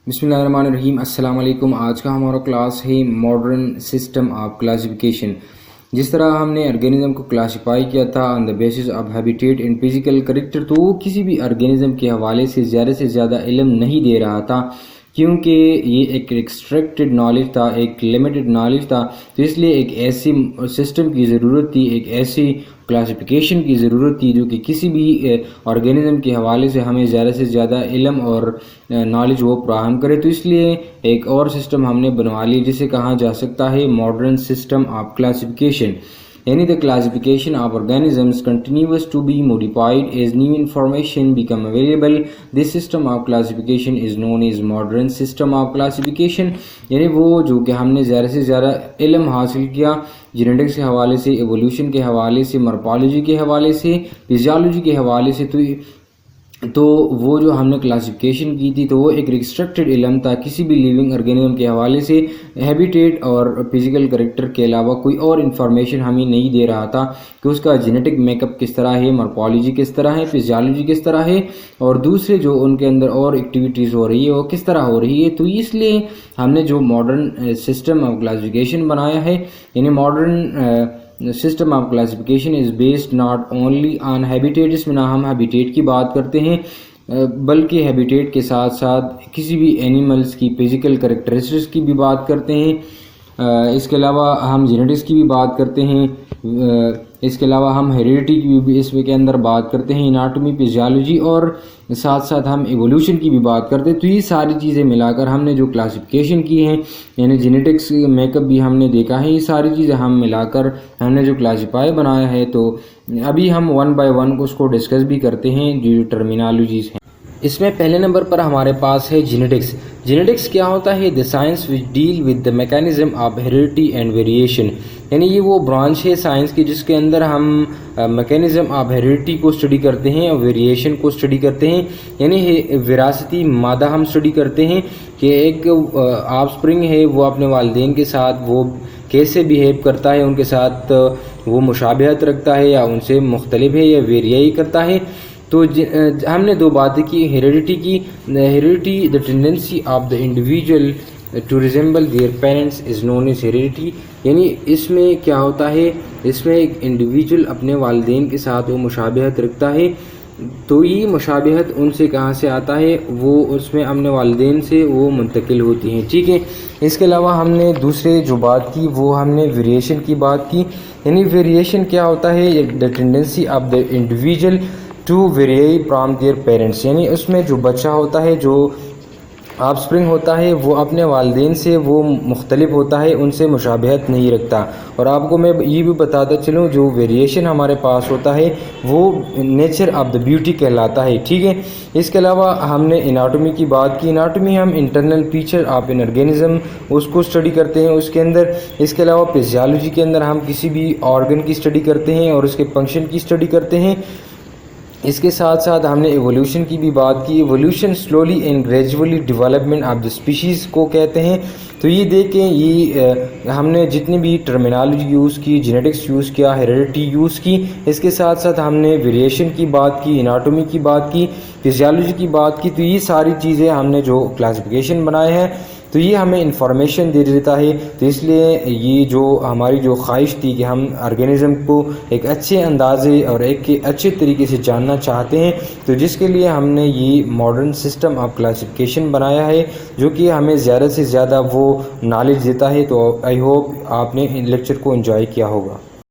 بسم اللہ الرحمن الرحیم. السلام علیکم. آج کا ہمارا کلاس ہے ماڈرن سسٹم آف کلاسیفیکیشن. جس طرح ہم نے آرگینزم کو کلاسیفائی کیا تھا on the basis of habitat and physical character, تو وہ کسی بھی آرگینزم کے حوالے سے زیادہ علم نہیں دے رہا تھا، کیونکہ یہ ایک ریسٹرکٹڈ نالج تھا، ایک لمیٹڈ نالج تھا. تو اس لیے ایک ایسی سسٹم کی ضرورت تھی، ایک ایسی کلاسیفیکیشن کی ضرورت تھی جو کہ کسی بھی آرگینزم کے حوالے سے ہمیں زیادہ علم اور نالج وہ فراہم کرے. تو اس لیے ایک اور سسٹم ہم نے بنوا لی جسے کہا جا سکتا ہے ماڈرن سسٹم آف کلاسیفیکیشن. یعنی the classification of organisms continues to be modified as new information become available. This system of classification is known as modern system of classification. یعنی وہ جو کہ ہم نے زیادہ علم حاصل کیا جینیٹکس کے حوالے سے، ایولیوشن کے حوالے سے، مورفالوجی کے حوالے سے، فزیالوجی کے حوالے سے، تو وہ جو ہم نے کلاسیفیکیشن کی تھی تو وہ ایک ریسٹرکٹڈ علم تھا، کسی بھی لیونگ آرگینزم کے حوالے سے ہیبیٹیٹ اور فزیکل کریکٹر کے علاوہ کوئی اور انفارمیشن ہمیں نہیں دے رہا تھا کہ اس کا جینیٹک میک اپ کس طرح ہے، مورفالوجی کس طرح ہے، فزیالوجی کس طرح ہے، اور دوسرے جو ان کے اندر اور ایکٹیویٹیز ہو رہی ہے وہ کس طرح ہو رہی ہے. تو اس لیے ہم نے جو ماڈرن سسٹم آف کلاسیفیکیشن بنایا ہے، یعنی modern system of classification is based not only on habitat. اس میں نہ ہم ہیبیٹیٹ کی بات کرتے ہیں بلکہ ہیبیٹیٹ کے ساتھ ساتھ کسی بھی اینیملز کی فزیکل کریکٹرسٹکس کی بھی بات کرتے ہیں. اس کے علاوہ ہم جینیٹکس کی بھی بات کرتے ہیں. اس کے علاوہ ہم ہیریڈیٹی کی بھی اس کے اندر بات کرتے ہیں، اناٹومی، فزیالوجی، اور ساتھ ساتھ ہم ایولیوشن کی بھی بات کرتے ہیں. تو یہ ساری چیزیں ملا کر ہم نے جو کلاسیفیکیشن کی ہیں، یعنی جینیٹکس میک اپ بھی ہم نے دیکھا ہے، یہ ساری چیزیں ہم ملا کر ہم نے جو کلاسیفائی بنایا ہے. تو ابھی ہم ون بائی ون اس کو ڈسکس بھی کرتے ہیں جو ٹرمینالوجیز ہیں. اس میں پہلے نمبر پر ہمارے پاس ہے جینیٹکس. جینیٹکس کیا ہوتا ہے؟ The science which deal with the mechanism of heredity and variation. یعنی یہ وہ برانچ ہے سائنس کی جس کے اندر ہم میکانزم آف ہیریڈیٹی کو اسٹڈی کرتے ہیں اور ویریشن کو اسٹڈی کرتے ہیں. یعنی وراثتی مادہ ہم اسٹڈی کرتے ہیں کہ ایک آف سپرنگ ہے وہ اپنے والدین کے ساتھ وہ کیسے بیہیو کرتا ہے، ان کے ساتھ وہ مشابہت رکھتا ہے یا ان سے مختلف ہے یا ویریائی کرتا ہے. تو ہم نے دو باتیں کی ہیریڈیٹی کی. Heredity the tendency of the individual to resemble their parents is known as heredity. یعنی اس میں کیا ہوتا ہے، اس میں ایک انڈیویجول اپنے والدین کے ساتھ وہ مشابہت رکھتا ہے. تو یہ مشابہت ان سے کہاں سے آتا ہے؟ وہ اس میں اپنے والدین سے وہ منتقل ہوتی ہیں. ٹھیک ہے. اس کے علاوہ ہم نے دوسرے جو بات کی وہ ہم نے ویریشن کی بات کی. یعنی ویریشن کیا ہوتا ہے؟ The tendency of the individual to vary from their parents. یعنی اس میں جو بچہ ہوتا ہے، جو آف سپرنگ ہوتا ہے، وہ اپنے والدین سے وہ مختلف ہوتا ہے، ان سے مشابہت نہیں رکھتا. اور آپ کو میں یہ بھی بتاتا چلوں جو ویریشن ہمارے پاس ہوتا ہے وہ نیچر آف دا بیوٹی کہلاتا ہے. ٹھیک ہے. اس کے علاوہ ہم نے اناٹومی کی بات کی. اناٹومی ہم internal feature of an organism اس کو اسٹڈی کرتے ہیں اس کے اندر. اس کے علاوہ فزیالوجی کے اندر ہم کسی بھی آرگن کی اسٹڈی کرتے ہیں اور اس کے فنکشن کی اسٹڈی کرتے ہیں. اس کے ساتھ ساتھ ہم نے ایولیوشن کی بھی بات کی. Evolution slowly and gradually development of the species کو کہتے ہیں. تو یہ دیکھیں، یہ ہم نے جتنی بھی ٹرمینالوجی یوز کی، جینیٹکس یوز کیا، ہیریڈیٹی یوز کی، اس کے ساتھ ساتھ ہم نے ویریشن کی بات کی، اناٹومی کی بات کی، فزیالوجی کی بات کی. تو یہ ساری چیزیں ہم نے جو کلاسیفیکیشن بنائے ہیں تو یہ ہمیں انفارمیشن دے دیتا ہے. تو اس لیے یہ جو ہماری جو خواہش تھی کہ ہم آرگینزم کو ایک اچھے اندازے اور ایک اچھے طریقے سے جاننا چاہتے ہیں، تو جس کے لیے ہم نے یہ ماڈرن سسٹم آف کلاسیفیکیشن بنایا ہے جو کہ ہمیں زیادہ سے زیادہ وہ نالج دیتا ہے. تو آئی ہوپ آپ نے لیکچر کو انجوائے کیا ہوگا.